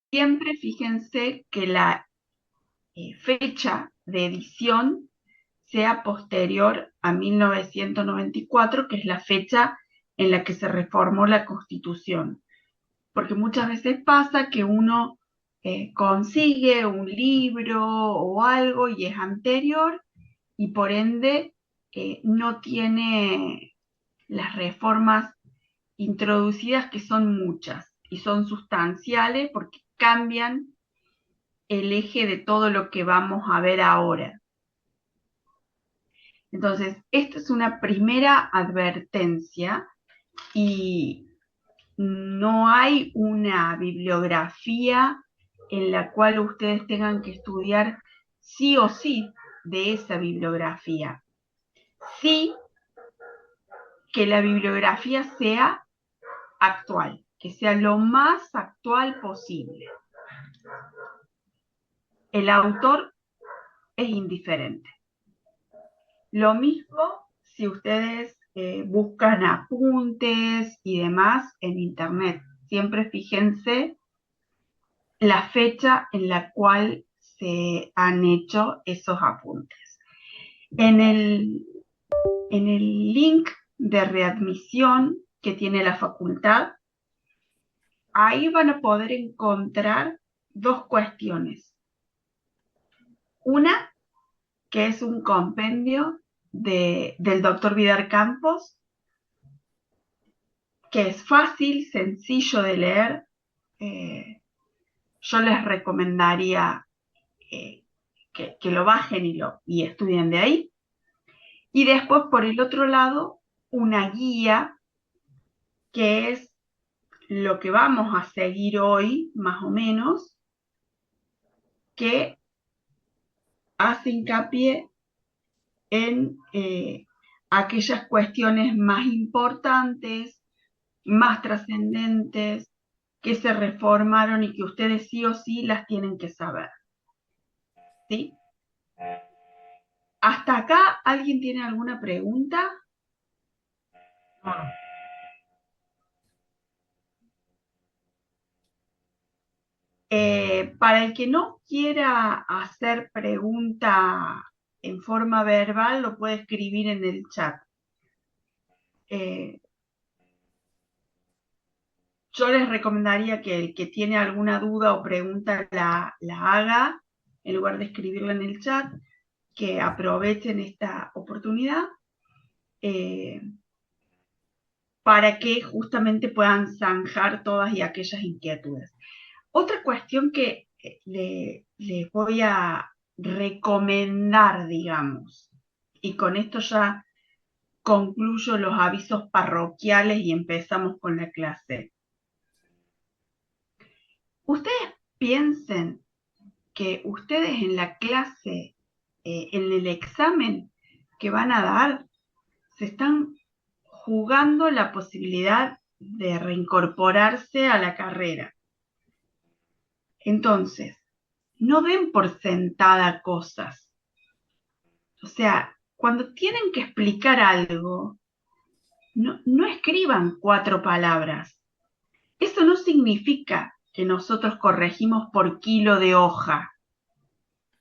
siempre fíjense que la fecha de edición sea posterior a 1994, que es la fecha en la que se reformó la Constitución. Porque muchas veces pasa que uno consigue un libro o algo y es anterior y por ende no tiene las reformas introducidas, que son muchas y son sustanciales porque cambian el eje de todo lo que vamos a ver ahora. Entonces, esta es una primera advertencia y no hay una bibliografía en la cual ustedes tengan que estudiar sí o sí de esa bibliografía. Sí que la bibliografía sea actual, que sea lo más actual posible. El autor es indiferente. Lo mismo si ustedes buscan apuntes y demás en internet. Siempre fíjense la fecha en la cual se han hecho esos apuntes. En el, en el link de readmisión que tiene la facultad, ahí van a poder encontrar dos cuestiones. Una, que es un compendio del doctor Vidar Campos, que es fácil, sencillo de leer. Yo les recomendaría que lo bajen y estudien de ahí. Y después, por el otro lado, una guía que es lo que vamos a seguir hoy, más o menos, que hace hincapié en aquellas cuestiones más importantes, más trascendentes, que se reformaron y que ustedes sí o sí las tienen que saber. ¿Sí? ¿Hasta acá alguien tiene alguna pregunta? No, no. Para el que no quiera hacer pregunta en forma verbal, lo puede escribir en el chat. Eh, yo les recomendaría que el que tiene alguna duda o pregunta la haga en lugar de escribirla en el chat, que aprovechen esta oportunidad eh, para que justamente puedan zanjar todas y aquellas inquietudes. Otra cuestión que les voy a recomendar, digamos, y con esto ya concluyo los avisos parroquiales y empezamos con la clase. Ustedes piensen que ustedes en la clase, en el examen que van a dar, se están jugando la posibilidad de reincorporarse a la carrera. Entonces, no den por sentada cosas. O sea, cuando tienen que explicar algo, no escriban 4 palabras. Eso no significa que nosotros corregimos por kilo de hoja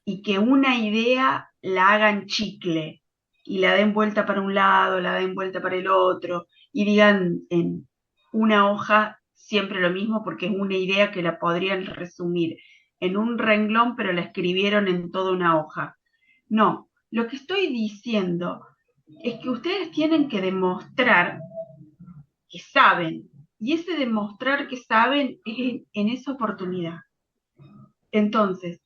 y que una idea la hagan chicle y la den vuelta para un lado, la den vuelta para el otro y digan en una hoja siempre lo mismo porque es una idea que la podrían resumir en un renglón, pero la escribieron en toda una hoja. No, lo que estoy diciendo es que ustedes tienen que demostrar que saben, y ese demostrar que saben es en esa oportunidad. Entonces,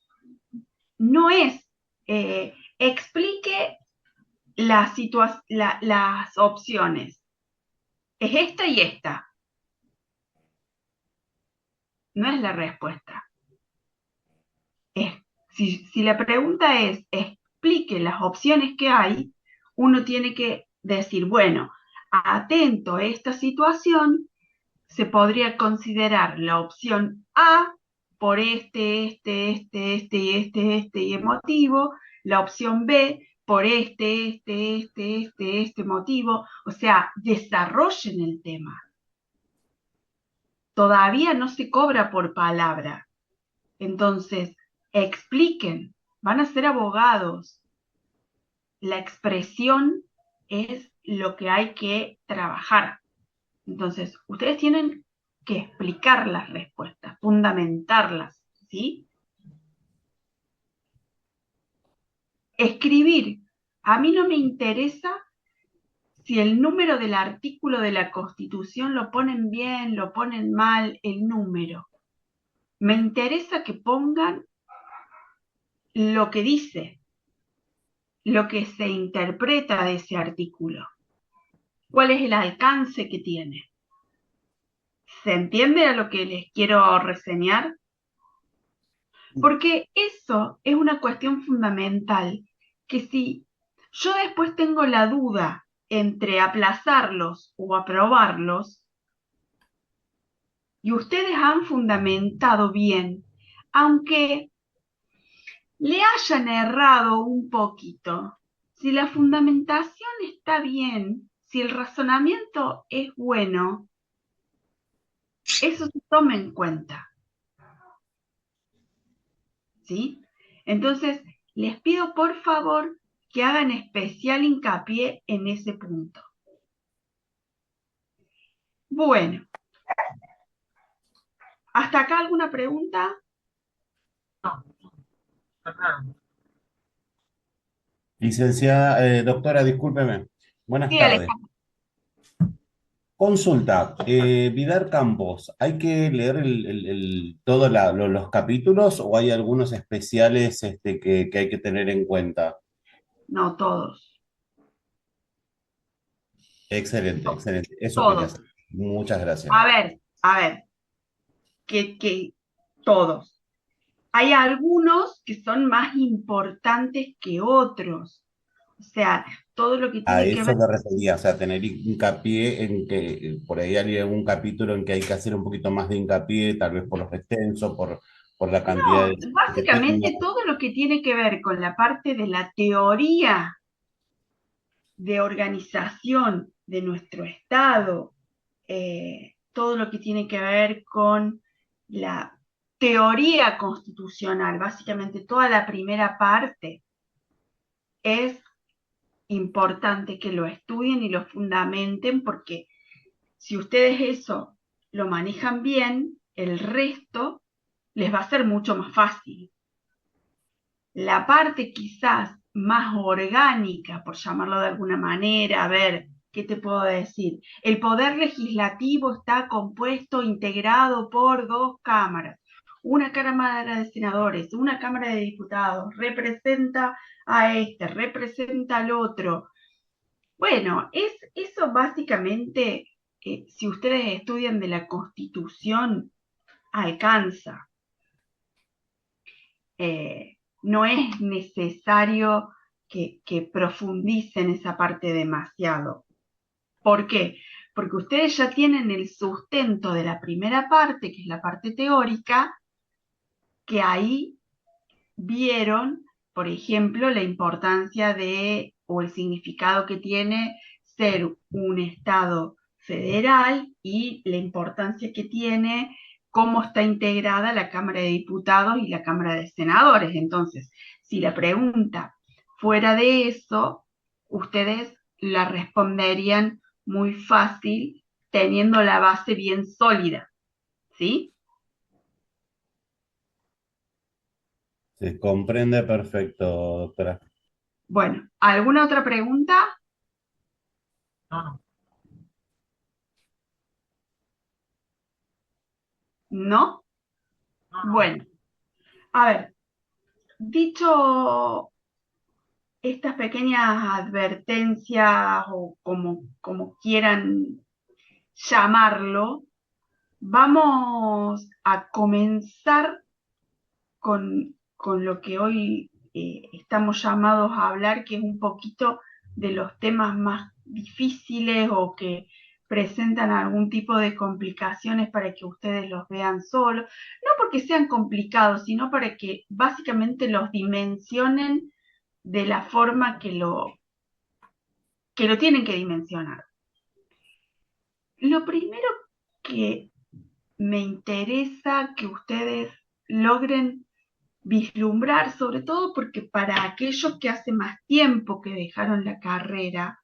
no es explique las opciones. Es esta y esta. No es la respuesta. Es, si la pregunta es explique las opciones que hay, uno tiene que decir, bueno, atento a esta situación, se podría considerar la opción A por este y motivo, la opción B por este motivo, o sea, desarrollen el tema. Todavía no se cobra por palabra. Entonces, expliquen, van a ser abogados. La expresión es lo que hay que trabajar. Entonces, ustedes tienen que explicar las respuestas, fundamentarlas, ¿sí? Escribir. A mí no me interesa si el número del artículo de la Constitución lo ponen bien, lo ponen mal, el número. Me interesa que pongan lo que dice, lo que se interpreta de ese artículo, cuál es el alcance que tiene. ¿Se entiende a lo que les quiero reseñar? Porque eso es una cuestión fundamental, que si yo después tengo la duda entre aplazarlos o aprobarlos, y ustedes han fundamentado bien, aunque le hayan errado un poquito, si la fundamentación está bien, si el razonamiento es bueno, eso se toma en cuenta, ¿sí? Entonces, les pido por favor que hagan especial hincapié en ese punto. Bueno, ¿hasta acá alguna pregunta? No, está claro. Licenciada, doctora, discúlpeme. Buenas Sí, tardes. Alejandro. Consulta, Vidar Campos, ¿hay que leer todos los capítulos o hay algunos especiales que hay que tener en cuenta? No, todos, Excelente, excelente. Eso quería todos. hacer. Muchas gracias. A ver, que todos. Hay algunos que son más importantes que otros. O sea, todo lo que A tiene que ver. eso me refería, o sea, tener hincapié en que por ahí hay algún capítulo en que hay que hacer un poquito más de hincapié, tal vez por los extensos, por la cantidad No, de que tenga. básicamente todo lo que tiene que ver con la parte de la teoría de organización de nuestro Estado, todo lo que tiene que ver con la teoría constitucional, básicamente toda la primera parte, es importante que lo estudien y lo fundamenten porque si ustedes eso lo manejan bien, el resto les va a ser mucho más fácil. La parte quizás más orgánica, por llamarlo de alguna manera, a ver, ¿qué te puedo decir? El poder legislativo está compuesto, integrado por dos cámaras. Una Cámara de Senadores, una Cámara de Diputados, representa a este, representa al otro. Bueno, eso básicamente, si ustedes estudian de la Constitución, alcanza. No es necesario que profundicen esa parte demasiado. ¿Por qué? Porque ustedes ya tienen el sustento de la primera parte, que es la parte teórica, que ahí vieron, por ejemplo, la importancia de o el significado que tiene ser un Estado federal y la importancia que tiene cómo está integrada la Cámara de Diputados y la Cámara de Senadores. Entonces, si la pregunta fuera de eso, ustedes la responderían muy fácil teniendo la base bien sólida, ¿sí? Se comprende perfecto, doctora. Bueno, ¿alguna otra pregunta? No, no, ¿No? no, no. Bueno, a ver, dicho estas pequeñas advertencias o como quieran llamarlo, vamos a comenzar con lo que hoy estamos llamados a hablar, que es un poquito de los temas más difíciles o que presentan algún tipo de complicaciones para que ustedes los vean solos, no porque sean complicados, sino para que básicamente los dimensionen de la forma que lo tienen que dimensionar. Lo primero que me interesa que ustedes logren vislumbrar, sobre todo porque para aquellos que hace más tiempo que dejaron la carrera,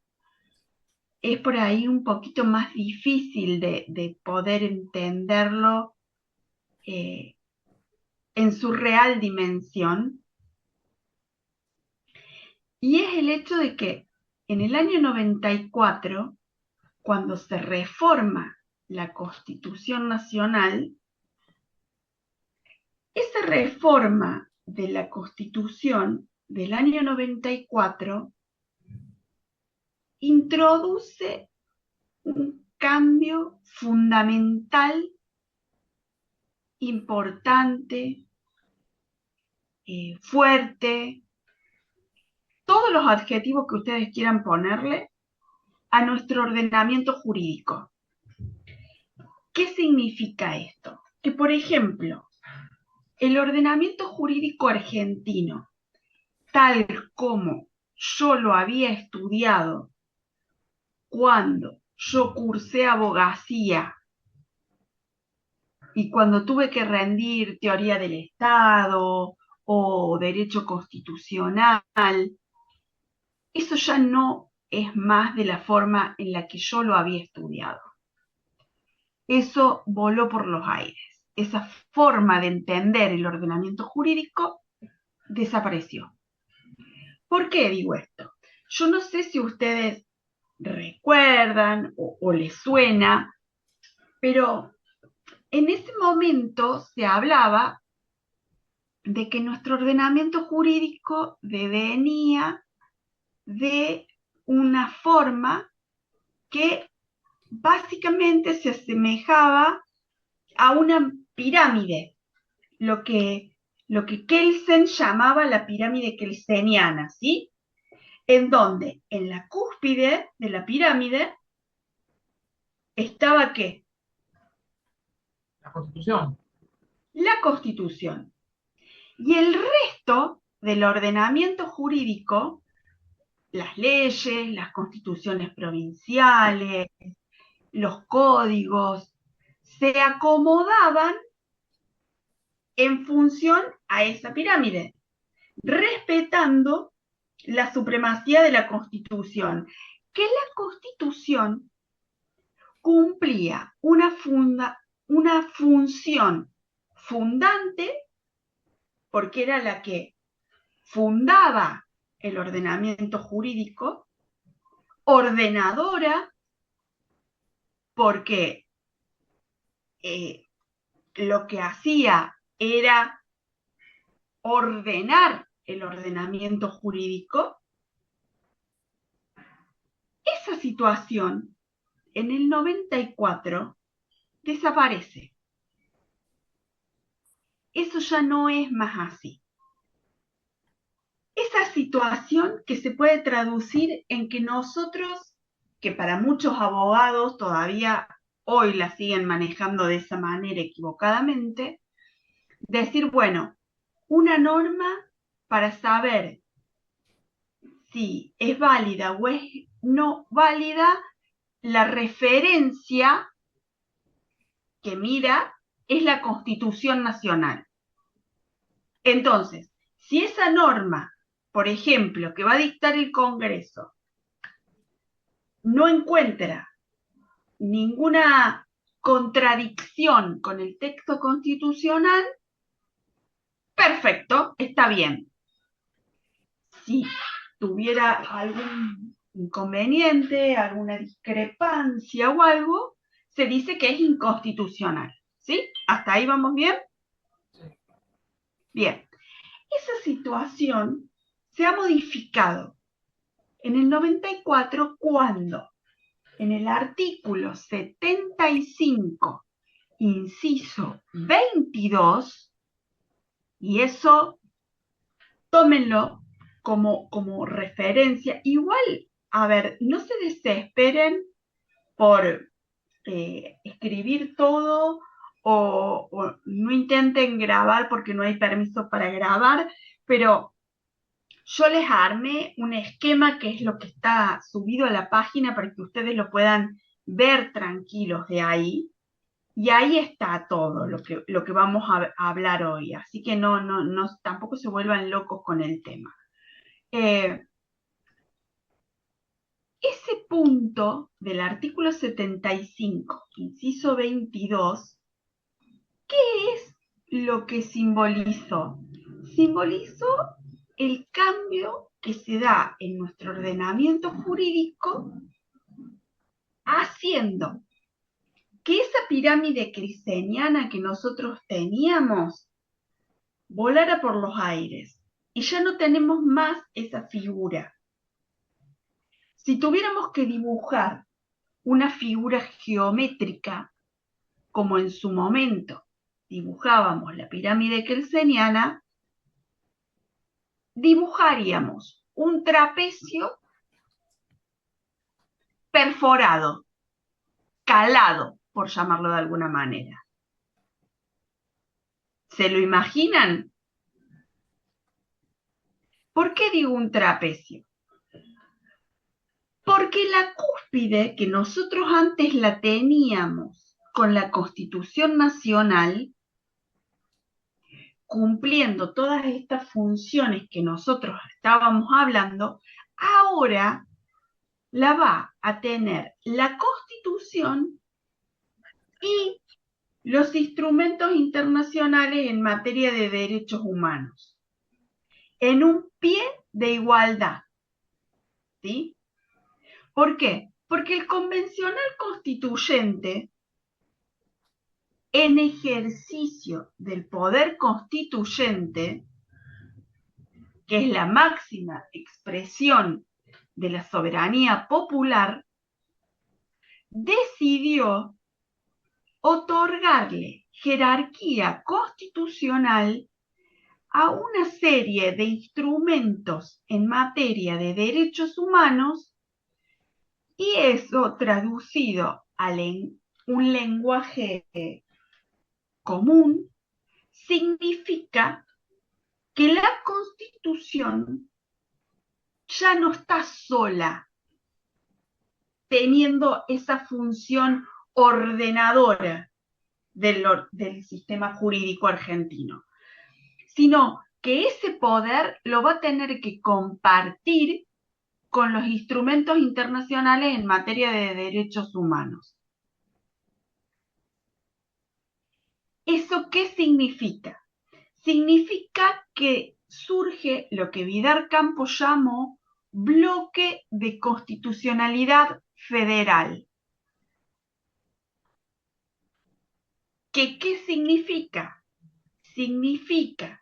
es por ahí un poquito más difícil de poder entenderlo eh, en su real dimensión, y es el hecho de que en el año 94, cuando se reforma la Constitución Nacional, esa reforma de la Constitución del año 94 introduce un cambio fundamental, importante, fuerte, todos los adjetivos que ustedes quieran ponerle a nuestro ordenamiento jurídico. ¿Qué significa esto? Que, por ejemplo, el ordenamiento jurídico argentino, tal como yo lo había estudiado cuando yo cursé abogacía y cuando tuve que rendir teoría del Estado o derecho constitucional, eso ya no es más de la forma en la que yo lo había estudiado. Eso voló por los aires. Esa forma de entender el ordenamiento jurídico desapareció. ¿Por qué digo esto? Yo no sé si ustedes recuerdan o les suena, pero en ese momento se hablaba de que nuestro ordenamiento jurídico devenía de una forma que básicamente se asemejaba a una pirámide, lo que, lo que Kelsen llamaba la pirámide kelseniana, ¿sí? En donde en la cúspide de la pirámide estaba ¿qué? La Constitución. La Constitución. Y el resto del ordenamiento jurídico, las leyes, las constituciones provinciales, los códigos, se acomodaban en función a esa pirámide, respetando la supremacía de la Constitución, que la Constitución cumplía una función fundante, porque era la que fundaba el ordenamiento jurídico, ordenadora, porque lo que hacía era ordenar el ordenamiento jurídico. Esa situación en el 94 desaparece. Eso ya no es más así. Esa situación que se puede traducir en que nosotros, que para muchos abogados todavía hoy la siguen manejando de esa manera equivocadamente, decir, bueno, una norma para saber si es válida o es no válida, la referencia que mira es la Constitución Nacional. Entonces, si esa norma, por ejemplo, que va a dictar el Congreso, no encuentra ninguna contradicción con el texto constitucional, perfecto, está bien. Si tuviera algún inconveniente, alguna discrepancia o algo, se dice que es inconstitucional. ¿Sí? ¿Hasta ahí vamos bien? Sí. Bien. Esa situación se ha modificado en el 94 cuando en el artículo 75, inciso 22, y eso tómenlo como referencia. Igual, a ver, no se desesperen por escribir todo o no intenten grabar porque no hay permiso para grabar, pero yo les armé un esquema que es lo que está subido a la página para que ustedes lo puedan ver tranquilos de ahí. Y ahí está todo lo que vamos a hablar hoy. Así que tampoco se vuelvan locos con el tema. Ese punto del artículo 75, inciso 22, ¿qué es lo que simbolizó? Simbolizó el cambio que se da en nuestro ordenamiento jurídico haciendo que esa pirámide criseniana que nosotros teníamos volara por los aires y ya no tenemos más esa figura. Si tuviéramos que dibujar una figura geométrica, como en su momento dibujábamos la pirámide kelseniana, dibujaríamos un trapecio perforado, calado, por llamarlo de alguna manera. ¿Se lo imaginan? ¿Por qué digo un trapecio? Porque la cúspide que nosotros antes la teníamos con la Constitución Nacional, cumpliendo todas estas funciones que nosotros estábamos hablando, ahora la va a tener la Constitución y los instrumentos internacionales en materia de derechos humanos, en un pie de igualdad. ¿Sí? ¿Por qué? Porque el convencional constituyente, en ejercicio del poder constituyente, que es la máxima expresión de la soberanía popular, decidió otorgarle jerarquía constitucional a una serie de instrumentos en materia de derechos humanos, y eso traducido a un lenguaje común significa que la Constitución ya no está sola teniendo esa función ordenadora del sistema jurídico argentino, sino que ese poder lo va a tener que compartir con los instrumentos internacionales en materia de derechos humanos. ¿Eso qué significa? Significa que surge lo que Vidar Campos llamó bloque de constitucionalidad federal. ¿Qué significa? Significa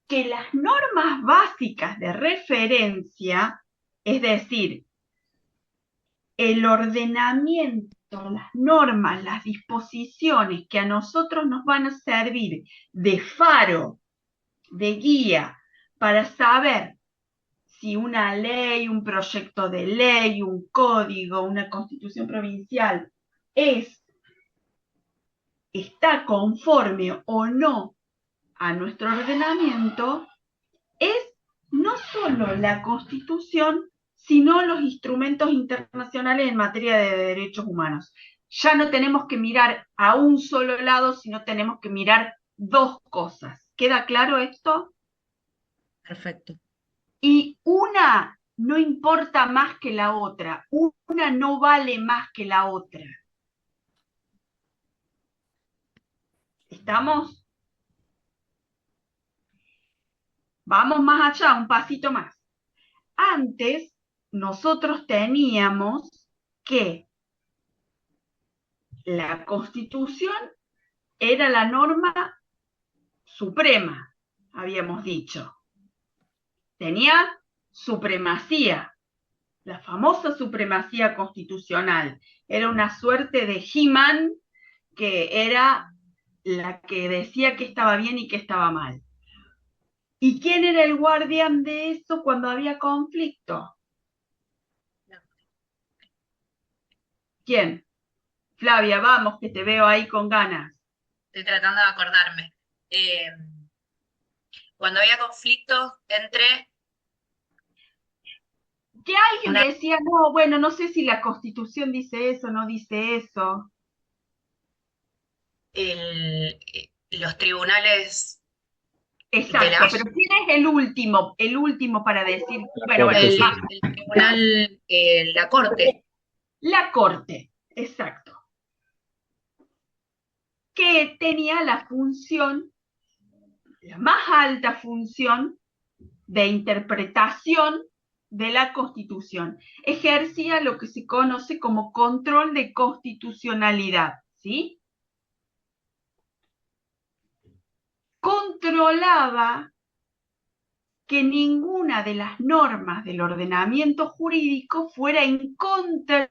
que las normas básicas de referencia, es decir, el ordenamiento, las normas, las disposiciones que a nosotros nos van a servir de faro, de guía, para saber si una ley, un proyecto de ley, un código, una constitución provincial está conforme o no a nuestro ordenamiento, es no solo la Constitución, sino los instrumentos internacionales en materia de derechos humanos. Ya no tenemos que mirar a un solo lado, sino tenemos que mirar dos cosas. ¿Queda claro esto? Perfecto. Y una no importa más que la otra, una no vale más que la otra. ¿Estamos? Vamos más allá, un pasito más. Antes, nosotros teníamos que la Constitución era la norma suprema, habíamos dicho. Tenía supremacía, la famosa supremacía constitucional. Era una suerte de He-Man que era la que decía que estaba bien y que estaba mal. ¿Y quién era el guardián de eso cuando había conflicto? ¿Quién? Flavia, vamos, que te veo ahí con ganas. Estoy tratando de acordarme. Cuando había conflictos entre... Que alguien decía, no, bueno, no sé si la Constitución dice eso, no dice eso. los tribunales de Exacto, la... pero ¿quién es el último para decir, La bueno, Corte El, Suprema. el tribunal, la corte. la Corte, exacto, que tenía la función, la más alta función de interpretación de la Constitución. Ejercía lo que se conoce como control de constitucionalidad, ¿sí? Controlaba que ninguna de las normas del ordenamiento jurídico fuera en contra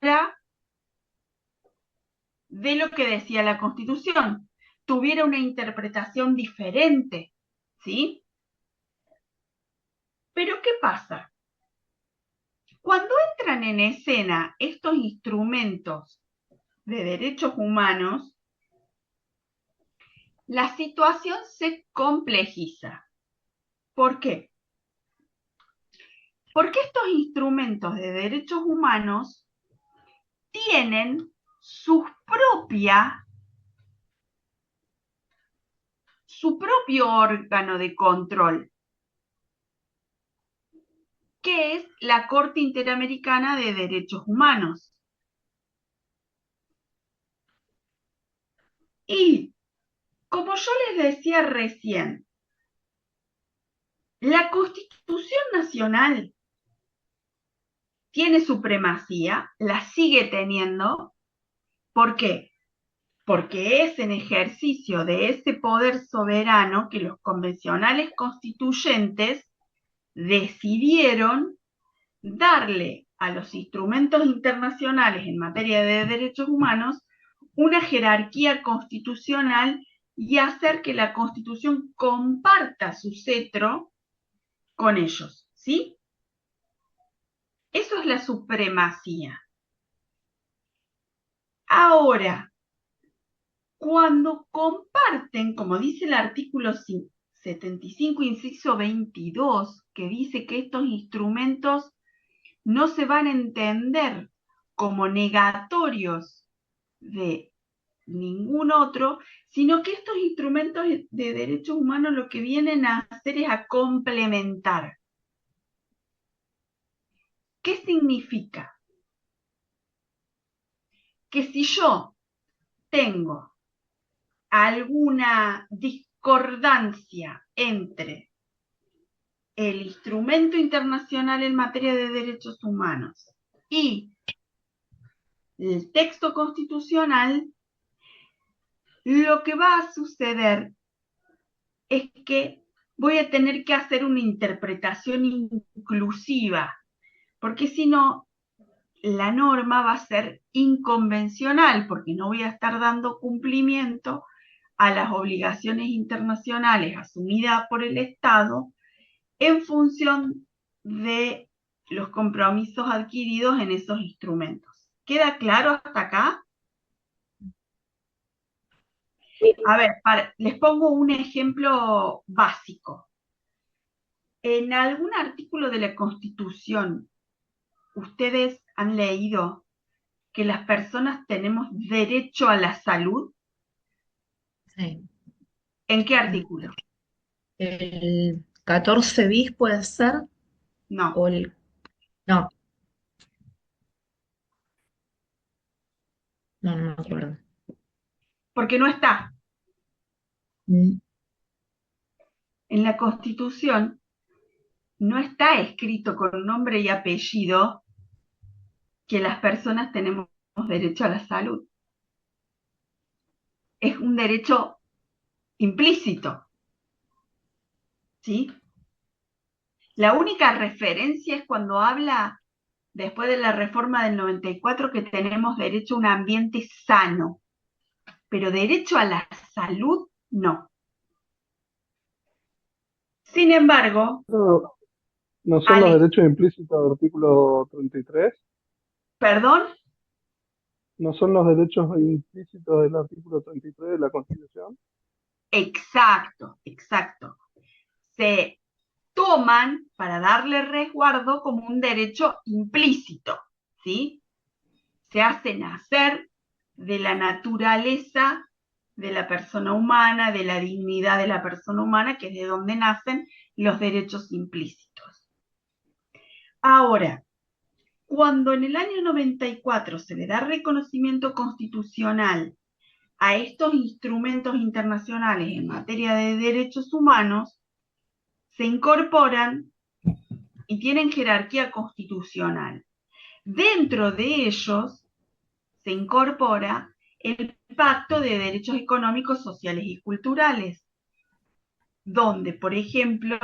de lo que decía la Constitución, tuviera una interpretación diferente, ¿sí? Pero ¿qué pasa? Cuando entran en escena estos instrumentos de derechos humanos, la situación se complejiza. ¿Por qué? Porque estos instrumentos de derechos humanos tienen su propio órgano de control, que es la Corte Interamericana de Derechos Humanos. Y, como yo les decía recién, la Constitución Nacional tiene supremacía, la sigue teniendo. ¿Por qué? Porque es en ejercicio de ese poder soberano que los convencionales constituyentes decidieron darle a los instrumentos internacionales en materia de derechos humanos una jerarquía constitucional y hacer que la Constitución comparta su cetro con ellos, ¿sí? Eso es la supremacía. Ahora, cuando comparten, como dice el artículo 75, inciso 22, que dice que estos instrumentos no se van a entender como negatorios de ningún otro, sino que estos instrumentos de derechos humanos lo que vienen a hacer es a complementar. ¿Qué significa? Que si yo tengo alguna discordancia entre el instrumento internacional en materia de derechos humanos y el texto constitucional, lo que va a suceder es que voy a tener que hacer una interpretación inclusiva, porque si no, la norma va a ser inconvencional, porque no voy a estar dando cumplimiento a las obligaciones internacionales asumidas por el Estado en función de los compromisos adquiridos en esos instrumentos. ¿Queda claro hasta acá? A ver, les pongo un ejemplo básico. En algún artículo de la Constitución, ustedes han leído que las personas tenemos derecho a la salud. Sí. ¿En qué artículo? El 14 bis puede ser, No, o el... No, no me acuerdo. porque no está. Mm, En la Constitución no está escrito con nombre y apellido que las personas tenemos derecho a la salud. Es un derecho implícito, ¿sí? La única referencia es cuando habla, después de la reforma del 94, que tenemos derecho a un ambiente sano, pero derecho a la salud, no. Sin embargo, No, ¿no son los Alex, derechos implícitos del artículo 33? perdón, ¿No son los derechos implícitos del artículo 33 de la Constitución? exacto, exacto. Se toman para darle resguardo como un derecho implícito, ¿sí? Se hace nacer de la naturaleza de la persona humana, de la dignidad de la persona humana, que es de donde nacen los derechos implícitos. Ahora, cuando en el año 94 se le da reconocimiento constitucional a estos instrumentos internacionales en materia de derechos humanos, se incorporan y tienen jerarquía constitucional. Dentro de ellos se incorpora el Pacto de Derechos Económicos, Sociales y Culturales, donde, por ejemplo,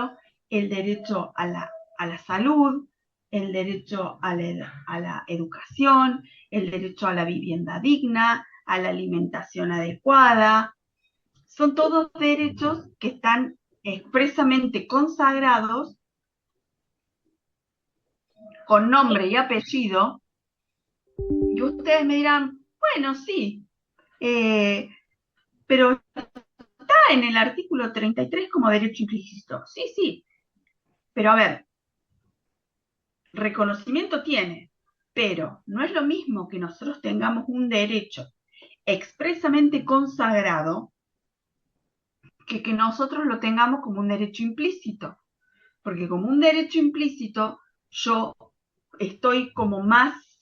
el derecho a la salud, el derecho a la educación, el derecho a la vivienda digna, a la alimentación adecuada, son todos derechos que están expresamente consagrados con nombre y apellido, y ustedes me dirán, bueno, sí, pero está en el artículo 33 como derecho implícito. Sí, sí, pero a ver, reconocimiento tiene, pero no es lo mismo que nosotros tengamos un derecho expresamente consagrado que nosotros lo tengamos como un derecho implícito, porque como un derecho implícito yo estoy como más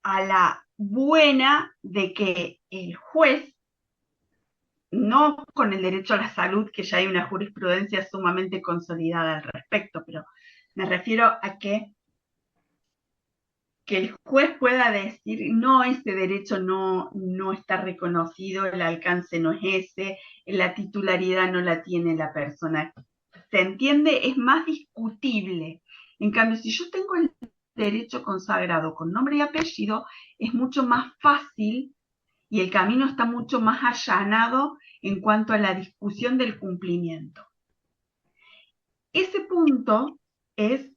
a la buena de que el juez, no con el derecho a la salud, que ya hay una jurisprudencia sumamente consolidada al respecto, pero me refiero a que el juez pueda decir, no, ese derecho no está reconocido, el alcance no es ese, la titularidad no la tiene la persona. ¿Se entiende? Es más discutible. En cambio, si yo tengo el derecho consagrado con nombre y apellido, es mucho más fácil y el camino está mucho más allanado en cuanto a la discusión del cumplimiento. Ese punto es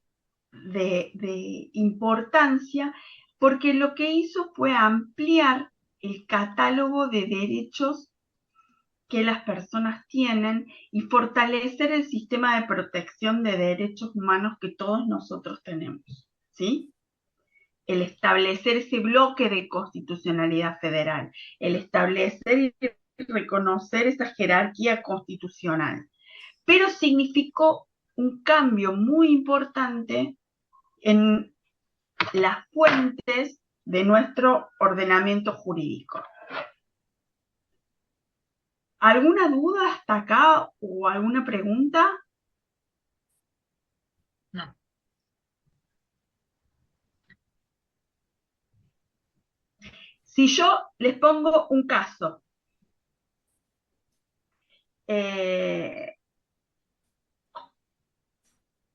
de importancia porque lo que hizo fue ampliar el catálogo de derechos que las personas tienen y fortalecer el sistema de protección de derechos humanos que todos nosotros tenemos, ¿sí? El establecer ese bloque de constitucionalidad federal, el establecer y reconocer esa jerarquía constitucional. Pero significó un cambio muy importante en las fuentes de nuestro ordenamiento jurídico. ¿Alguna duda hasta acá o alguna pregunta? No. Si yo les pongo un caso,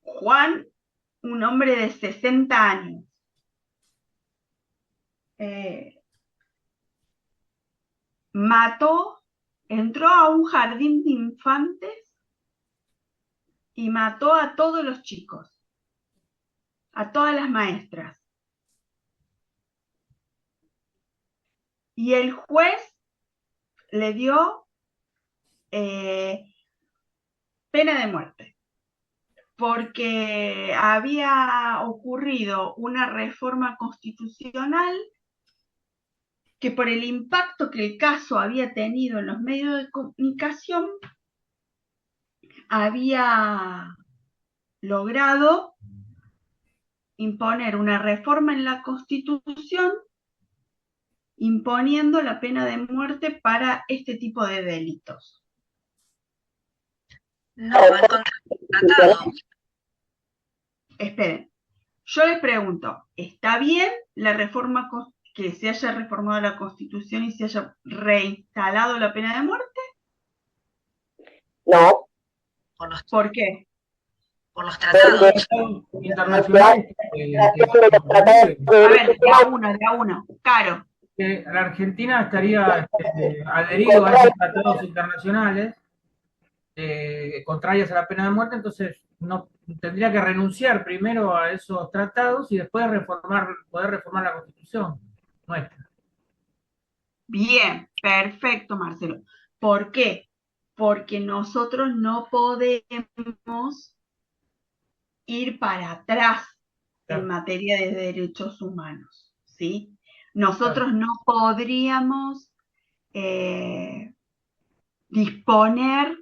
Juan, un hombre de 60 años, entró a un jardín de infantes y mató a todos los chicos, a todas las maestras. Y el juez le dio pena de muerte, porque había ocurrido una reforma constitucional que por el impacto que el caso había tenido en los medios de comunicación, había logrado imponer una reforma en la Constitución imponiendo la pena de muerte para este tipo de delitos. No, al contrario, Esperen, yo les pregunto, ¿está bien la reforma, que se haya reformado la Constitución y se haya reinstalado la pena de muerte? No, ¿Por qué? por los tratados. Internacional, A ver, de a uno. Caro. que la Argentina estaría adherido a esos tratados internacionales contrarios a la pena de muerte, entonces no tendría que renunciar primero a esos tratados y después poder reformar la Constitución nuestra. Bien, perfecto, Marcelo. ¿Por qué? Porque nosotros no podemos ir para atrás en materia de derechos humanos, ¿sí? Nosotros no podríamos disponer,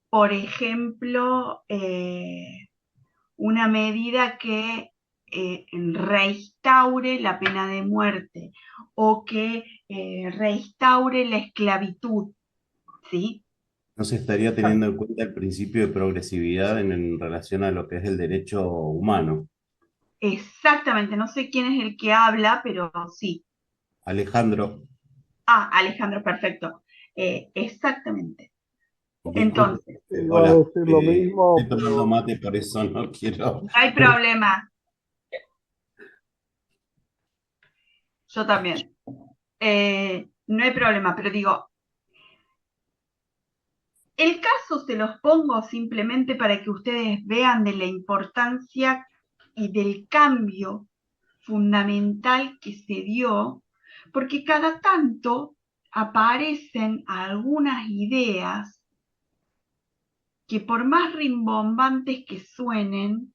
por ejemplo, una medida que reinstaure la pena de muerte o que reinstaure la esclavitud, ¿sí? No se estaría teniendo en cuenta el principio de progresividad en relación a lo que es el derecho humano. Exactamente, no sé quién es el que habla, pero sí. Alejandro, Ah, Alejandro, perfecto. Exactamente. disculpe, Entonces, Iba a hola, decir lo mismo, estoy tomando pero mate, por eso no quiero. no hay problema, yo también. No hay problema, pero digo, el caso se los pongo simplemente para que ustedes vean de la importancia y del cambio fundamental que se dio, porque cada tanto aparecen algunas ideas que por más rimbombantes que suenen,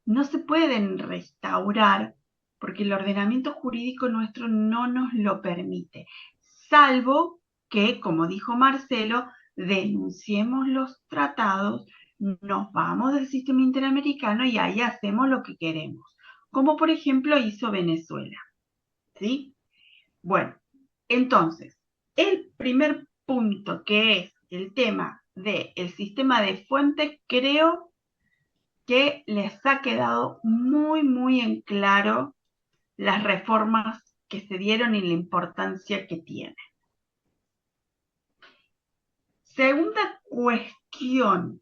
no se pueden restaurar porque el ordenamiento jurídico nuestro no nos lo permite, salvo que, como dijo Marcelo, denunciemos los tratados, nos vamos del sistema interamericano y ahí hacemos lo que queremos, como por ejemplo hizo Venezuela, ¿sí? Bueno, entonces, el primer punto que es el tema del sistema de fuentes, creo que les ha quedado muy en claro las reformas que se dieron y la importancia que tiene. Segunda cuestión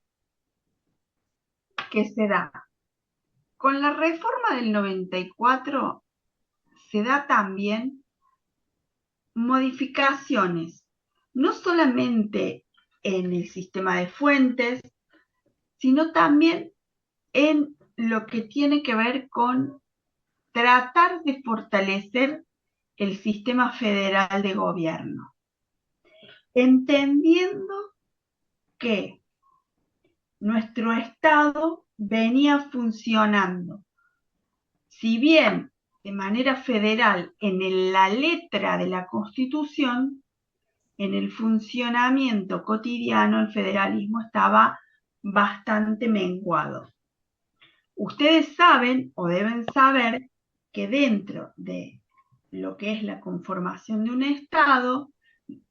que se da. Con la reforma del 94 se da también modificaciones, no solamente en el sistema de fuentes, sino también en lo que tiene que ver con tratar de fortalecer el sistema federal de gobierno, entendiendo que nuestro Estado venía funcionando, si bien de manera federal en la letra de la Constitución, en el funcionamiento cotidiano el federalismo estaba bastante menguado. Ustedes saben o deben saber que dentro de lo que es la conformación de un Estado,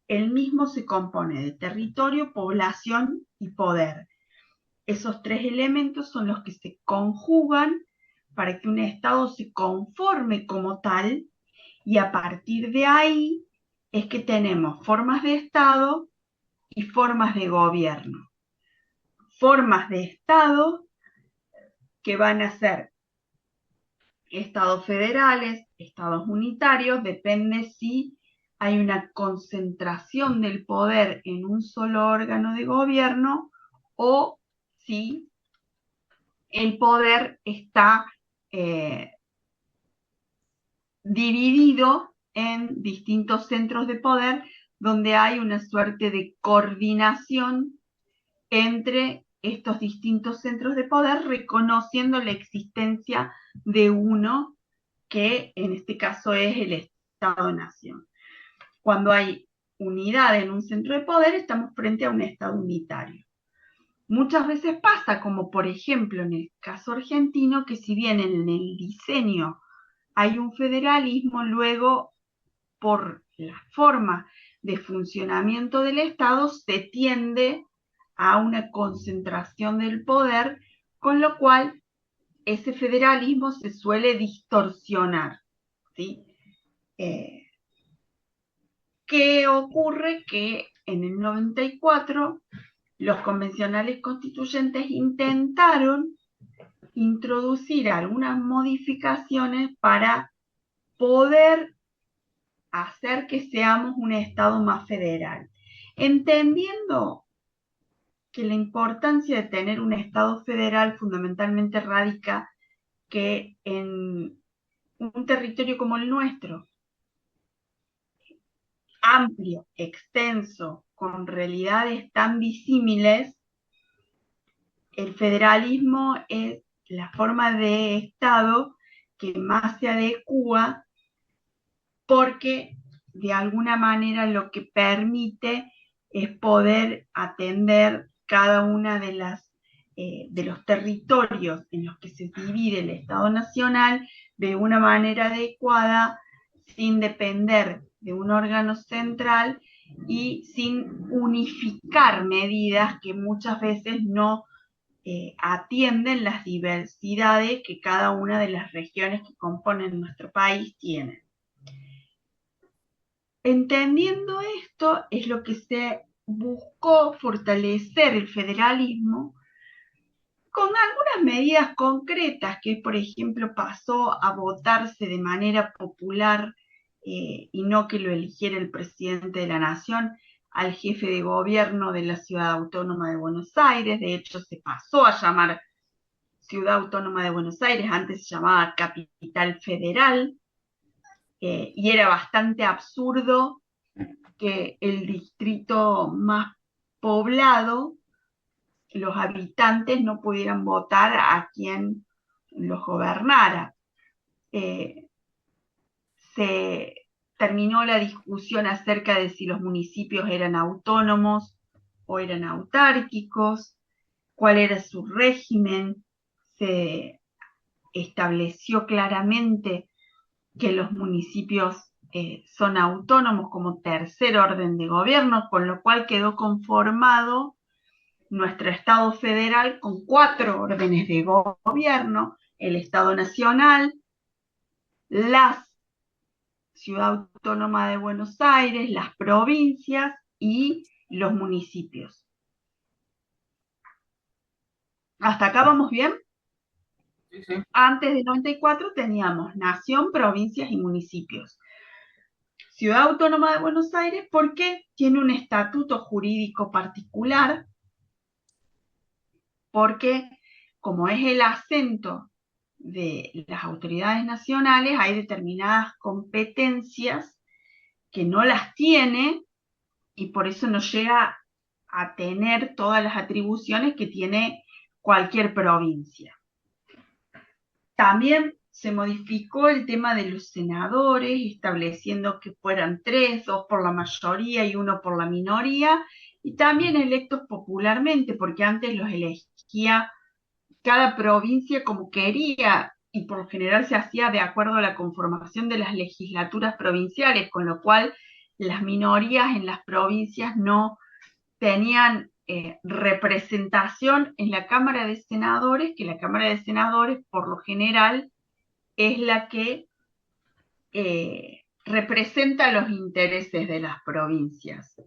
el mismo se compone de territorio, población y poder. Esos tres elementos son los que se conjugan para que un Estado se conforme como tal, y a partir de ahí es que tenemos formas de Estado y formas de gobierno. Formas de Estado que van a ser estados federales, estados unitarios, depende si hay una concentración del poder en un solo órgano de gobierno o si el poder está dividido en distintos centros de poder donde hay una suerte de coordinación entre estos distintos centros de poder, reconociendo la existencia de uno que en este caso es el Estado-Nación. Cuando hay unidad en un centro de poder, estamos frente a un Estado unitario. Muchas veces pasa, como por ejemplo en el caso argentino, que si bien en el diseño hay un federalismo, luego por la forma de funcionamiento del Estado se tiende a una concentración del poder, con lo cual ese federalismo se suele distorsionar, ¿sí? ¿Qué ocurre? Que en el 94 los convencionales constituyentes intentaron introducir algunas modificaciones para poder hacer que seamos un Estado más federal, entendiendo que la importancia de tener un Estado federal fundamentalmente radica que en un territorio como el nuestro, amplio, extenso, con realidades tan disímiles, el federalismo es la forma de Estado que más se adecua porque de alguna manera lo que permite es poder atender cada una de los territorios en los que se divide el Estado Nacional de una manera adecuada, sin depender de un órgano central y sin unificar medidas que muchas veces no atienden las diversidades que cada una de las regiones que componen nuestro país tiene. Entendiendo esto, es lo que se buscó fortalecer el federalismo con algunas medidas concretas, que por ejemplo pasó a votarse de manera popular y no que lo eligiera el presidente de la Nación, al jefe de gobierno de la Ciudad Autónoma de Buenos Aires. De hecho, se pasó a llamar Ciudad Autónoma de Buenos Aires, antes se llamaba Capital Federal, y era bastante absurdo que el distrito más poblado, los habitantes no pudieran votar a quien los gobernara. Se terminó la discusión acerca de si los municipios eran autónomos o eran autárquicos, cuál era su régimen. Se estableció claramente que los municipios son autónomos como tercer orden de gobierno, con lo cual quedó conformado nuestro Estado federal con 4 órdenes de gobierno: el Estado Nacional, la Ciudad Autónoma de Buenos Aires, las provincias y los municipios. ¿Hasta acá vamos bien? Sí, sí. Antes del 94 teníamos nación, provincias y municipios. Ciudad Autónoma de Buenos Aires, porque tiene un estatuto jurídico particular, porque como es el acento de las autoridades nacionales, hay determinadas competencias que no las tiene y por eso no llega a tener todas las atribuciones que tiene cualquier provincia. También se modificó el tema de los senadores, estableciendo que fueran 3, 2 por la mayoría y 1 por la minoría, y también electos popularmente, porque antes los elegía cada provincia como quería, y por lo general se hacía de acuerdo a la conformación de las legislaturas provinciales, con lo cual las minorías en las provincias no tenían representación en la Cámara de Senadores, que la Cámara de Senadores por lo general es la que representa los intereses de las provincias.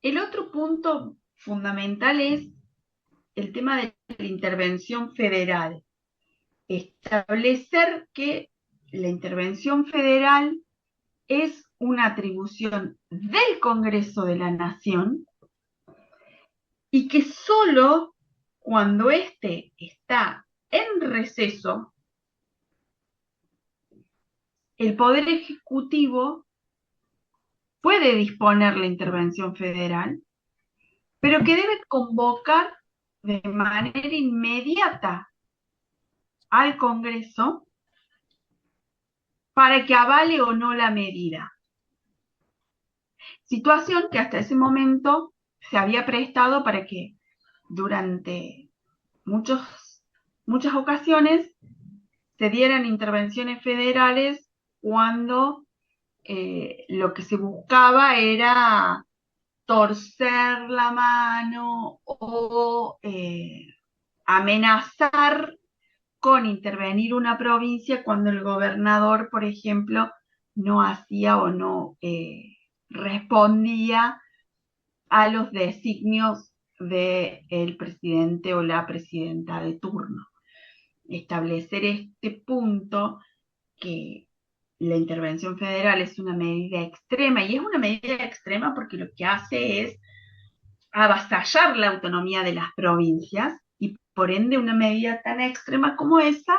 El otro punto fundamental es el tema de la intervención federal. Establecer que la intervención federal es una atribución del Congreso de la Nación y que solo cuando éste está en receso, el Poder Ejecutivo puede disponer la intervención federal, pero que debe convocar de manera inmediata al Congreso para que avale o no la medida. Situación que hasta ese momento se había prestado para que durante muchas ocasiones se dieran intervenciones federales cuando lo que se buscaba era torcer la mano o amenazar con intervenir una provincia cuando el gobernador, por ejemplo, no hacía o no respondía a los designios del presidente o la presidenta de turno. Establecer este punto, que la intervención federal es una medida extrema, y es una medida extrema porque lo que hace es avasallar la autonomía de las provincias, y por ende una medida tan extrema como esa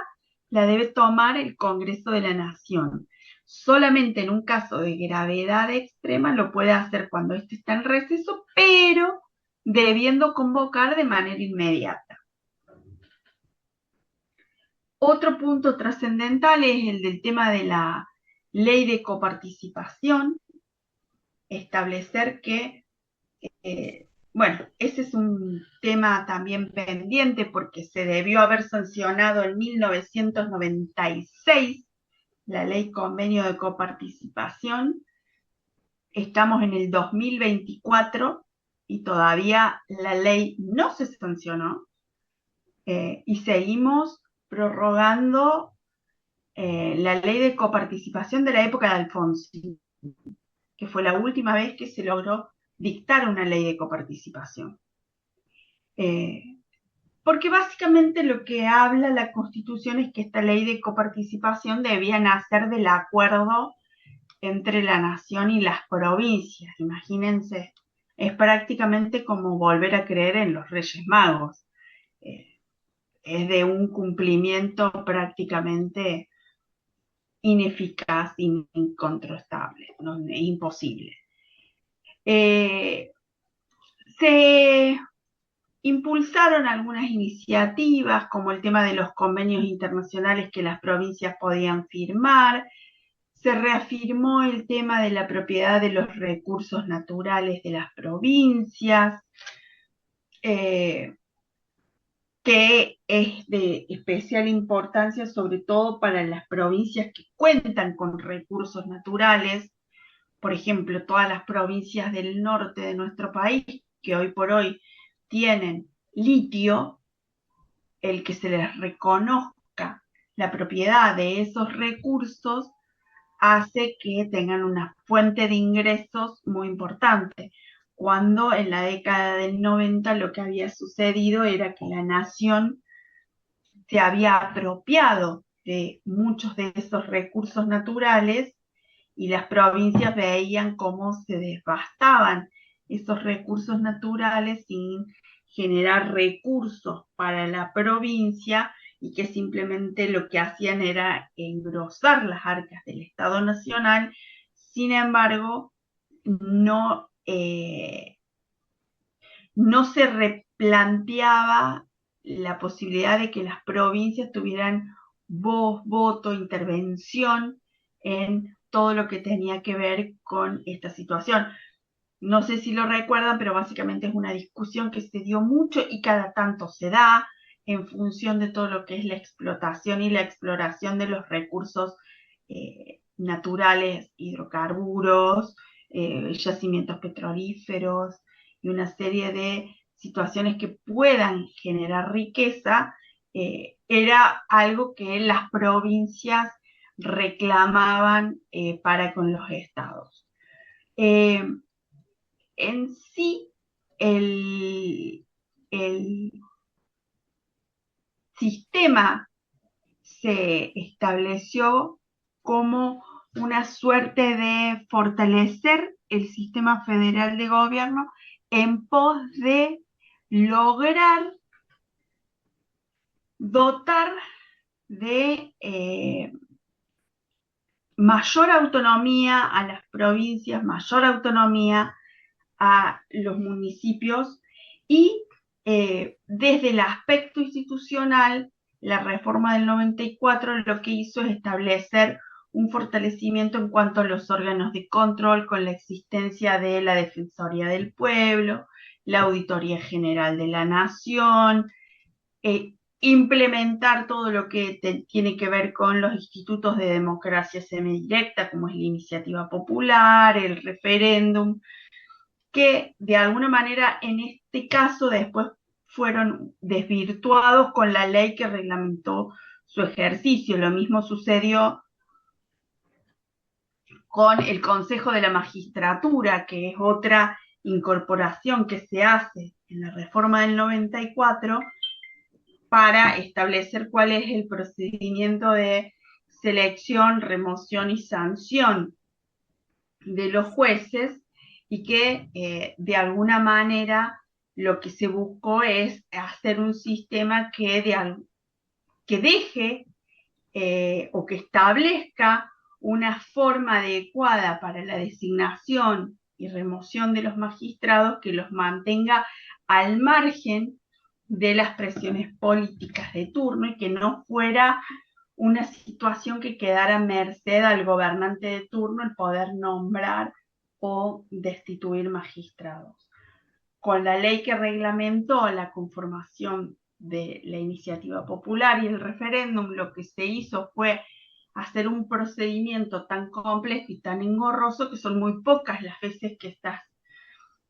la debe tomar el Congreso de la Nación. Solamente en un caso de gravedad extrema lo puede hacer cuando éste está en receso, pero debiendo convocar de manera inmediata. Otro punto trascendental es el del tema de la ley de coparticipación, establecer que, bueno, ese es un tema también pendiente porque se debió haber sancionado en 1996 la ley convenio de coparticipación. Estamos en el 2024 y todavía la ley no se sancionó, y seguimos prorrogando la ley de coparticipación de la época de Alfonsín, que fue la última vez que se logró dictar una ley de coparticipación. Porque básicamente lo que habla la Constitución es que esta ley de coparticipación debía nacer del acuerdo entre la nación y las provincias. Imagínense, es prácticamente como volver a creer en los Reyes Magos. Es de un cumplimiento prácticamente ineficaz, incontrastable, ¿no? Imposible. Se impulsaron algunas iniciativas, como el tema de los convenios internacionales que las provincias podían firmar. Se reafirmó el tema de la propiedad de los recursos naturales de las provincias, que es de especial importancia, sobre todo para las provincias que cuentan con recursos naturales. Por ejemplo, todas las provincias del norte de nuestro país, que hoy por hoy tienen litio, el que se les reconozca la propiedad de esos recursos hace que tengan una fuente de ingresos muy importante. Cuando en la década del 90 lo que había sucedido era que la nación se había apropiado de muchos de esos recursos naturales y las provincias veían cómo se devastaban esos recursos naturales sin generar recursos para la provincia, y que simplemente lo que hacían era engrosar las arcas del Estado Nacional. Sin embargo, no se replanteaba la posibilidad de que las provincias tuvieran voz, voto, intervención en todo lo que tenía que ver con esta situación. No sé si lo recuerdan, pero básicamente es una discusión que se dio mucho y cada tanto se da en función de todo lo que es la explotación y la exploración de los recursos naturales, hidrocarburos, yacimientos petrolíferos y una serie de situaciones que puedan generar riqueza. Era algo que las provincias reclamaban para con los estados. En sí, el sistema se estableció como una suerte de fortalecer el sistema federal de gobierno en pos de lograr dotar de mayor autonomía a las provincias, mayor autonomía a los municipios, y desde el aspecto institucional, la reforma del 94 lo que hizo es establecer un fortalecimiento en cuanto a los órganos de control, con la existencia de la Defensoría del Pueblo, la Auditoría General de la Nación, implementar todo lo que tiene que ver con los institutos de democracia semidirecta, como es la iniciativa popular, el referéndum, que de alguna manera en este caso después fueron desvirtuados con la ley que reglamentó su ejercicio. Lo mismo sucedió con el Consejo de la Magistratura, que es otra incorporación que se hace en la reforma del 94 para establecer cuál es el procedimiento de selección, remoción y sanción de los jueces, y que de alguna manera lo que se buscó es hacer un sistema que deje o que establezca una forma adecuada para la designación y remoción de los magistrados, que los mantenga al margen de las presiones políticas de turno y que no fuera una situación que quedara a merced al gobernante de turno el poder nombrar o destituir magistrados. Con la ley que reglamentó la conformación de la iniciativa popular y el referéndum, lo que se hizo fue hacer un procedimiento tan complejo y tan engorroso que son muy pocas las veces que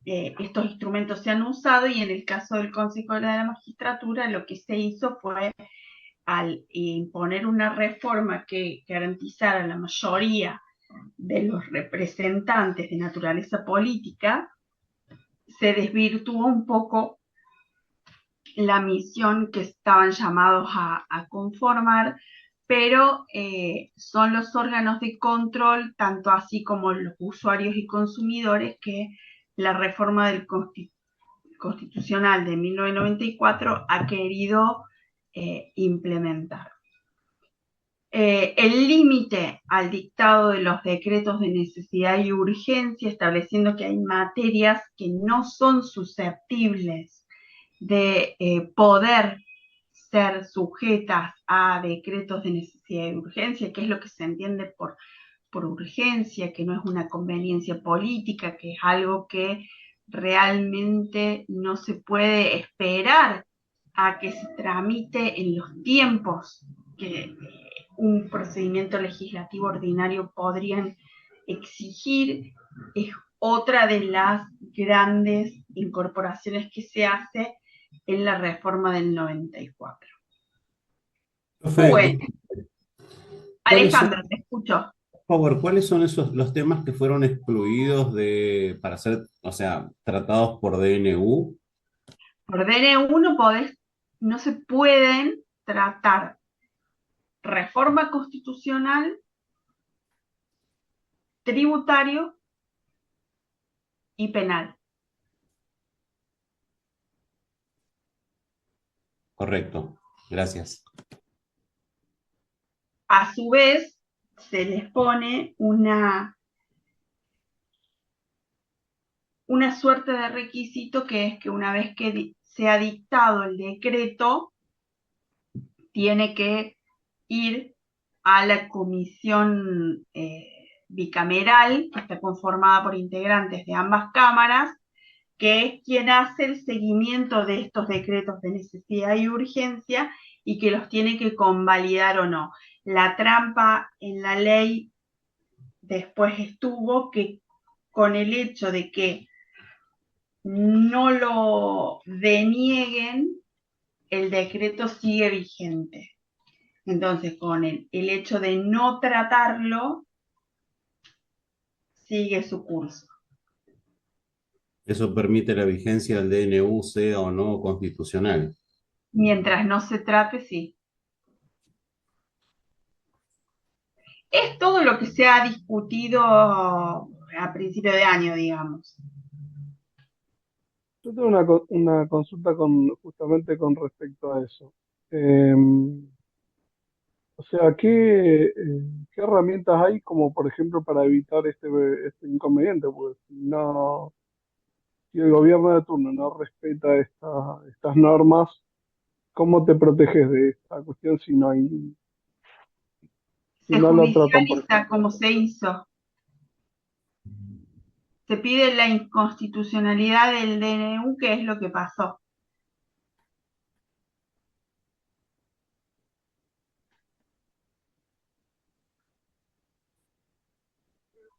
estos instrumentos se han usado, y en el caso del Consejo de la Magistratura lo que se hizo fue, al imponer una reforma que garantizara la mayoría de los representantes de naturaleza política, se desvirtuó un poco la misión que estaban llamados a conformar, pero son los órganos de control, tanto así como los usuarios y consumidores, que la reforma del Constitucional de 1994 ha querido implementar. El límite al dictado de los decretos de necesidad y urgencia, estableciendo que hay materias que no son susceptibles de poder ser sujetas a decretos de necesidad y urgencia, que es lo que se entiende por urgencia, que no es una conveniencia política, que es algo que realmente no se puede esperar a que se tramite en los tiempos que un procedimiento legislativo ordinario podrían exigir. Es otra de las grandes incorporaciones que se hace en la reforma del 94. Profe, Bueno, ¿cuáles son, Alejandro, te escucho. por favor, cuáles son los temas que fueron excluidos para ser, o sea, tratados por DNU? Por DNU no se pueden tratar reforma constitucional, tributario y penal. Correcto, gracias. A su vez, se les pone una suerte de requisito, que es que una vez que se ha dictado el decreto, tiene que ir a la comisión bicameral, que está conformada por integrantes de ambas cámaras, que es quien hace el seguimiento de estos decretos de necesidad y urgencia y que los tiene que convalidar o no. La trampa en la ley después estuvo que, con el hecho de que no lo denieguen, el decreto sigue vigente. Entonces, con el hecho de no tratarlo, sigue su curso. Eso permite la vigencia del DNU, sea o no constitucional. Mientras no se trate, sí. Es todo lo que se ha discutido a principio de año, digamos. Yo tengo una consulta justamente con respecto a eso. O sea, ¿qué herramientas hay como, por ejemplo, para evitar este inconveniente? Porque si el gobierno de turno no respeta estas normas, ¿cómo te proteges de esta cuestión si Se no lo tratan por judicializa ejemplo? como se hizo. Se pide la inconstitucionalidad del DNU, que es lo que pasó.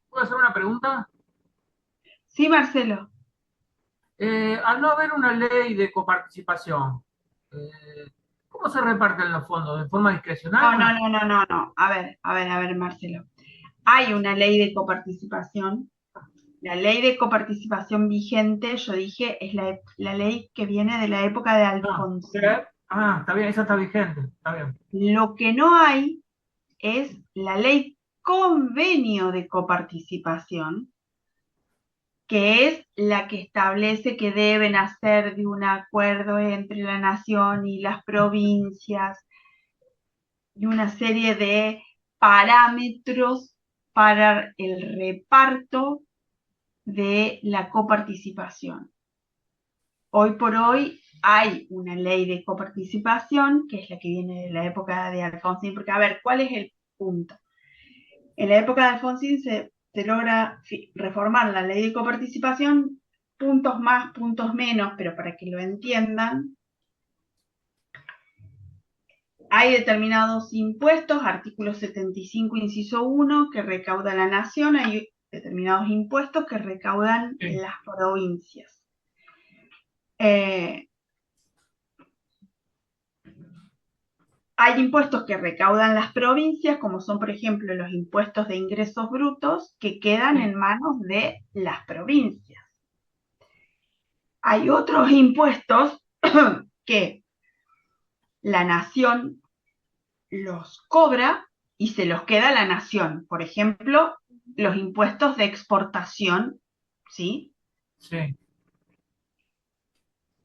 ¿Puedo hacer una pregunta? Sí, Marcelo. Al no haber una ley de coparticipación, ¿cómo se reparten los fondos? ¿De forma discrecional? No. A ver, Marcelo. Hay una ley de coparticipación. La ley de coparticipación vigente, yo dije, es la ley que viene de la época de Alfonsín. Está bien, esa está vigente, está bien. Lo que no hay es la ley convenio de coparticipación, que es la que establece que deben hacer de un acuerdo entre la nación y las provincias y una serie de parámetros para el reparto de la coparticipación. Hoy por hoy hay una ley de coparticipación, que es la que viene de la época de Alfonsín, porque a ver, ¿cuál es el punto? En la época de Alfonsín se logra reformar la ley de coparticipación, puntos más, puntos menos, pero para que lo entiendan, hay determinados impuestos, artículo 75, inciso 1, que recauda la nación, hay determinados impuestos que recaudan Sí. las provincias. Hay impuestos que recaudan las provincias, como son, por ejemplo, los impuestos de ingresos brutos, que quedan en manos de las provincias. Hay otros impuestos que la nación los cobra y se los queda a la nación. Por ejemplo, los impuestos de exportación, ¿sí? Sí.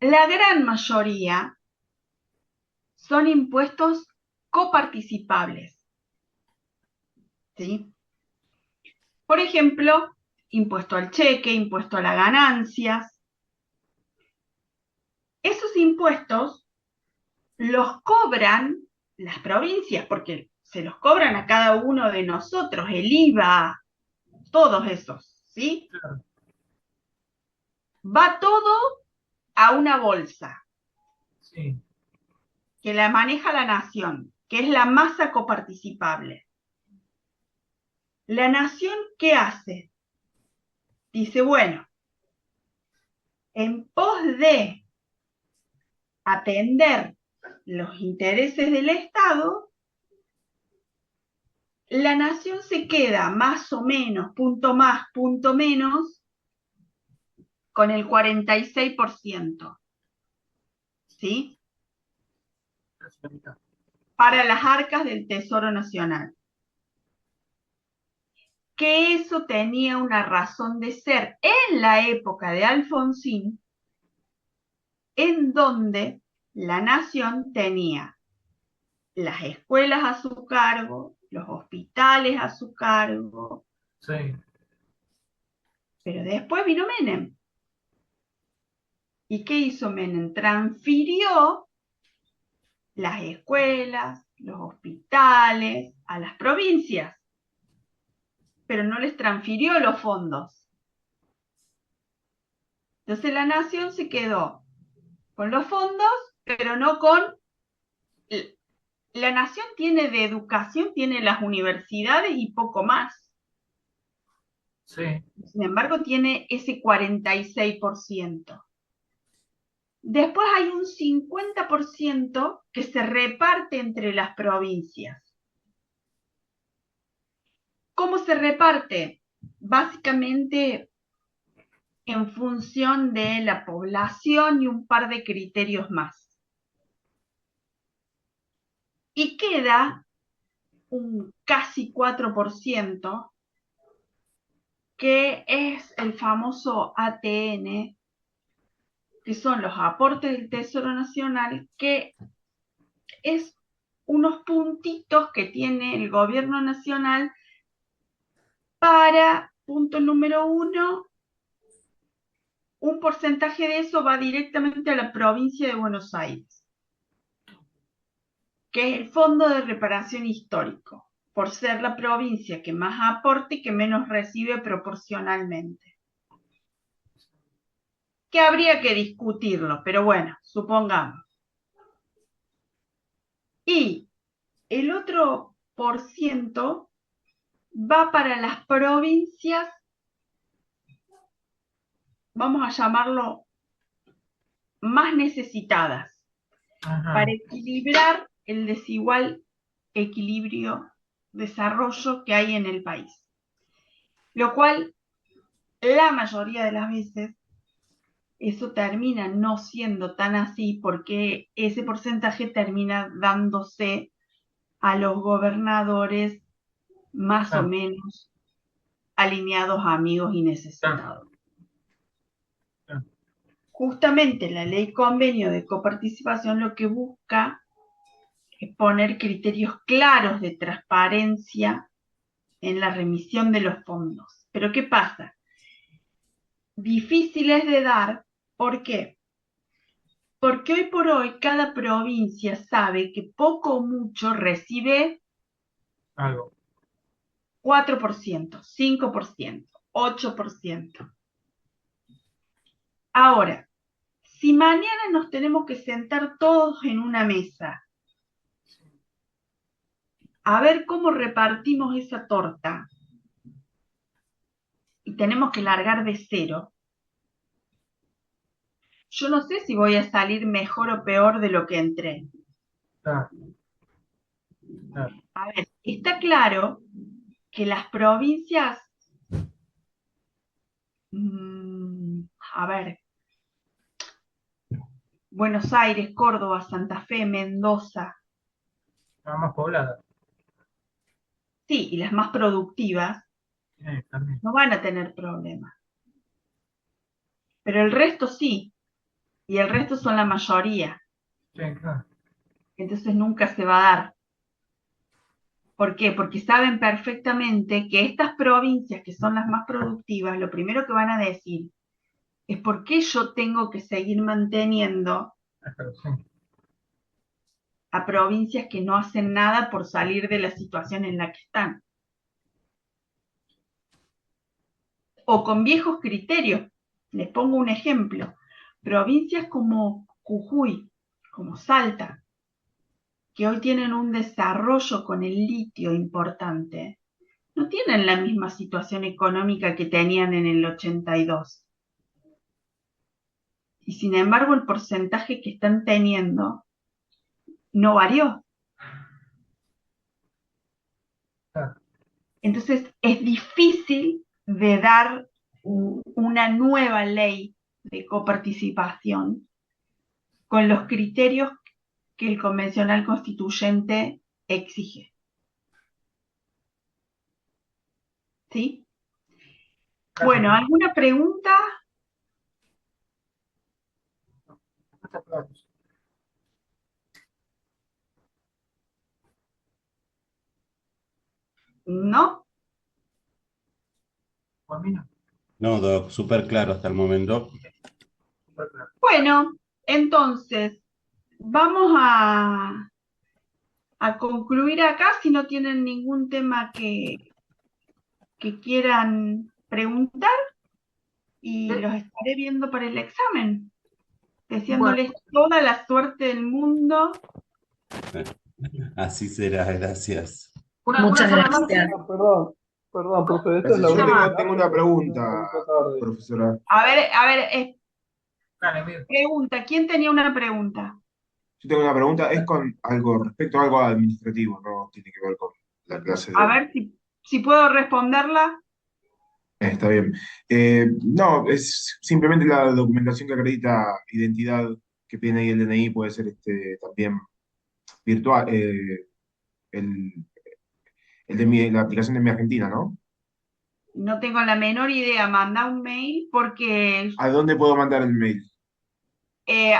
La gran mayoría son impuestos coparticipables, ¿sí? Por ejemplo, impuesto al cheque, impuesto a las ganancias. Esos impuestos los cobran las provincias, porque se los cobran a cada uno de nosotros, el IVA, todos esos, ¿sí? Claro. Va todo a una bolsa Sí. que la maneja la nación, que es la masa coparticipable. La nación, ¿qué hace? Dice, bueno, en pos de atender los intereses del Estado, la nación se queda más o menos, punto más, punto menos, con el 46%, ¿sí? Casi la mitad. Para las arcas del Tesoro Nacional. Que eso tenía una razón de ser en la época de Alfonsín, en donde la nación tenía las escuelas a su cargo, los hospitales a su cargo, Sí. pero después vino Menem. ¿Y qué hizo Menem? Transfirió las escuelas, los hospitales a las provincias, pero no les transfirió los fondos. Entonces la nación se quedó con los fondos, pero no con... La nación tiene de educación, tiene las universidades y poco más. Sí. Sin embargo, tiene ese 46%. Después hay un 50% que se reparte entre las provincias. ¿Cómo se reparte? Básicamente en función de la población y un par de criterios más. Y queda un casi 4%, que es el famoso ATN, que son los aportes del Tesoro Nacional, que es unos puntitos que tiene el gobierno nacional para, punto número 1, un porcentaje de eso va directamente a la provincia de Buenos Aires, que es el Fondo de Reparación Histórico, por ser la provincia que más aporta y que menos recibe proporcionalmente. Que habría que discutirlo, pero bueno, supongamos. Y el otro por ciento va para las provincias, vamos a llamarlo, más necesitadas, Ajá. para equilibrar el desigual desarrollo que hay en el país. Lo cual, la mayoría de las veces, eso termina no siendo tan así porque ese porcentaje termina dándose a los gobernadores más o menos alineados a amigos y necesitados. Claro. Justamente la ley convenio de coparticipación lo que busca es poner criterios claros de transparencia en la remisión de los fondos. Pero ¿qué pasa? Difíciles de dar, ¿por qué? Porque hoy por hoy cada provincia sabe que poco o mucho recibe Algo. 4%, 5%, 8%. Ahora, si mañana nos tenemos que sentar todos en una mesa a ver cómo repartimos esa torta y tenemos que largar de cero, yo no sé si voy a salir mejor o peor de lo que entré. Claro, claro. A ver, está claro que las provincias, a ver, Buenos Aires, Córdoba, Santa Fe, Mendoza, Nada más poblada. sí, y las más productivas, También. no van a tener problemas. Pero el resto sí, y el resto son la mayoría. Sí, claro. Entonces nunca se va a dar. ¿Por qué? Porque saben perfectamente que estas provincias que son las más productivas, lo primero que van a decir es por qué yo tengo que seguir manteniendo Pero sí. a provincias que no hacen nada por salir de la situación en la que están. O con viejos criterios. Les pongo un ejemplo. Provincias como Jujuy, como Salta, que hoy tienen un desarrollo con el litio importante, no tienen la misma situación económica que tenían en el 82. Y sin embargo, el porcentaje que están teniendo no varió. Claro. Entonces, es difícil de dar una nueva ley de coparticipación con los criterios que el convencional constituyente exige. ¿Sí? Bueno, ¿alguna pregunta? ¿No? Por mí no. No, Doc, súper claro hasta el momento. Súper claro. Bueno, entonces, vamos a concluir acá si no tienen ningún tema que quieran preguntar y los estaré viendo para el examen, deseándoles toda la suerte del mundo. Así será, gracias. Una sola más. Perdón, profe, esta es la Yo última. tengo una pregunta, profesora. A ver, Dale, mira. pregunta, ¿quién tenía una pregunta? Yo tengo una pregunta, es con algo respecto a algo administrativo, no tiene que ver con la clase de A hoy. ver si puedo responderla. Está bien. No, es simplemente la documentación que acredita identidad que tiene ahí el DNI, puede ser también virtual, el, la aplicación de Mi Argentina, ¿no? No tengo la menor idea, manda un mail porque ¿A dónde puedo mandar el mail?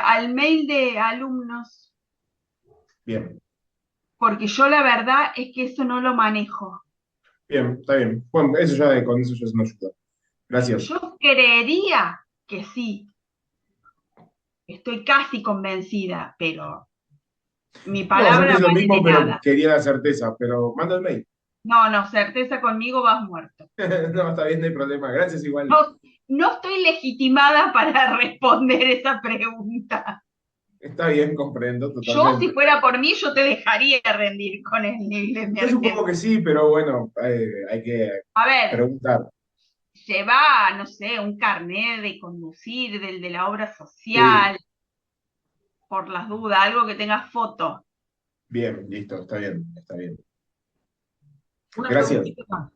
al mail de alumnos, Bien, porque yo la verdad es que eso no lo manejo. bien, está bien. Bueno, eso ya, con eso ya se nos ayuda. Gracias. Yo creería que sí, estoy casi convencida, pero mi No, yo palabra pienso lo vale de mismo, pero nada. quería la certeza, pero manda el mail. No, certeza conmigo vas muerto. No, está bien, no hay problema. Gracias igual. No estoy legitimada para responder esa pregunta. Está bien, comprendo Yo, totalmente. si fuera por mí, yo te dejaría rendir con el nivel de Yo supongo que sí, pero bueno, hay que A ver, preguntar. lleva, no sé, un carnet de conducir, del de la obra Sí, social, por las dudas, algo que tenga foto. bien, listo, está bien, está bien. Una Gracias. preguntita más.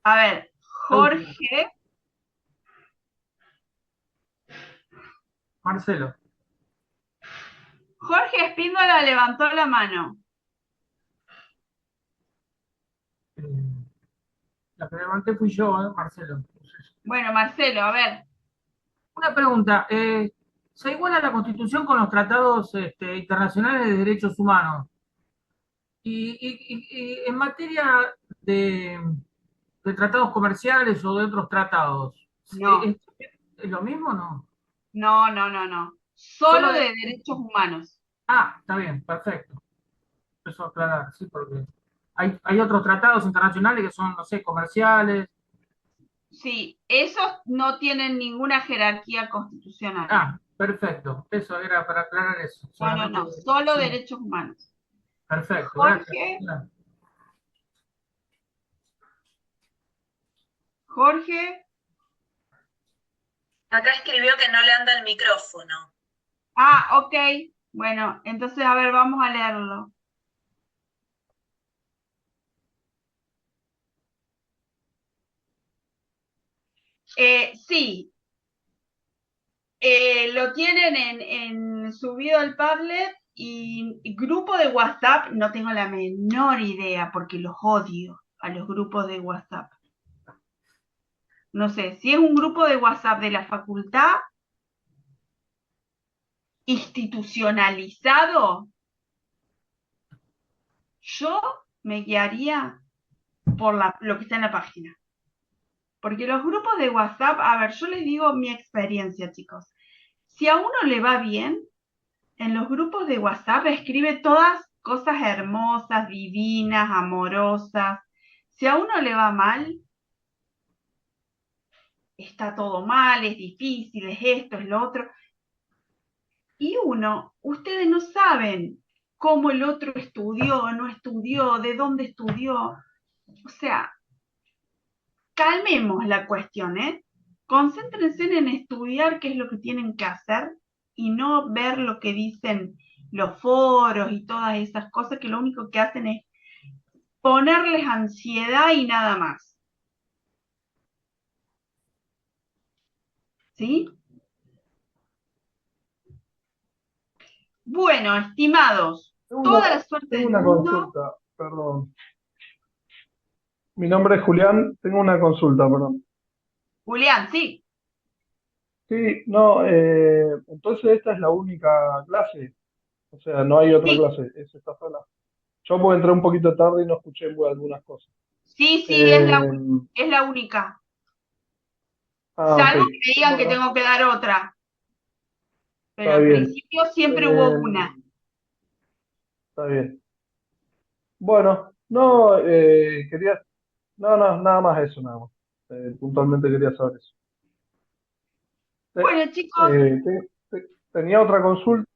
A ver, Jorge Marcelo. Espíndola levantó la mano. eh, La que levanté fui yo, Marcelo. Bueno, Marcelo, a ver. Una pregunta. ¿Se iguala la Constitución con los tratados internacionales de derechos humanos? Y en materia de tratados comerciales o de otros tratados, No, ¿es lo mismo o no? no. Solo Solo de de... derechos humanos. Ah, está bien, perfecto. Eso aclarar, sí, porque hay otros tratados internacionales que son, no sé, comerciales. Sí, esos no tienen ninguna jerarquía constitucional. Ah, perfecto. Eso era para aclarar eso. No, no, Solamente, no, solo sí, derechos humanos. perfecto, gracias. Jorge, Jorge, Acá escribió que no le anda el micrófono. ok, bueno, entonces a ver, vamos a leerlo. Sí, lo tienen subido al Padlet y grupo de WhatsApp, no tengo la menor idea porque los odio a los grupos de WhatsApp. No sé, si es un grupo de WhatsApp de la facultad institucionalizado, yo me guiaría por lo que está en la página. Porque los grupos de WhatsApp, a ver, yo les digo mi experiencia, chicos. Si a uno le va bien, en los grupos de WhatsApp escribe todas cosas hermosas, divinas, amorosas. Si a uno le va mal, está todo mal, es difícil, es esto, es lo otro. Y ustedes no saben cómo el otro estudió, no estudió, de dónde estudió. O sea, calmemos la cuestión, ¿eh? Concéntrense en estudiar qué es lo que tienen que hacer y no ver lo que dicen los foros y todas esas cosas que lo único que hacen es ponerles ansiedad y nada más. ¿Sí? Bueno, estimados, Tengo una, toda la suerte tengo del una mundo. consulta, perdón. Mi nombre es Julián, tengo una consulta, perdón. Julián, sí, Sí, no, entonces esta es la única clase, o sea, no hay otra sí, clase, es esta sola. Yo puedo entrar un poquito tarde y no escuché algunas cosas. sí, sí, Eh, es la única. ok, Salvo que me digan que bueno, tengo que dar otra, pero está en bien, principio siempre hubo eh, una. está bien. Bueno, no, no, nada más eso, nada más. Puntualmente quería saber eso. Bueno, chicos, Tenía otra consulta.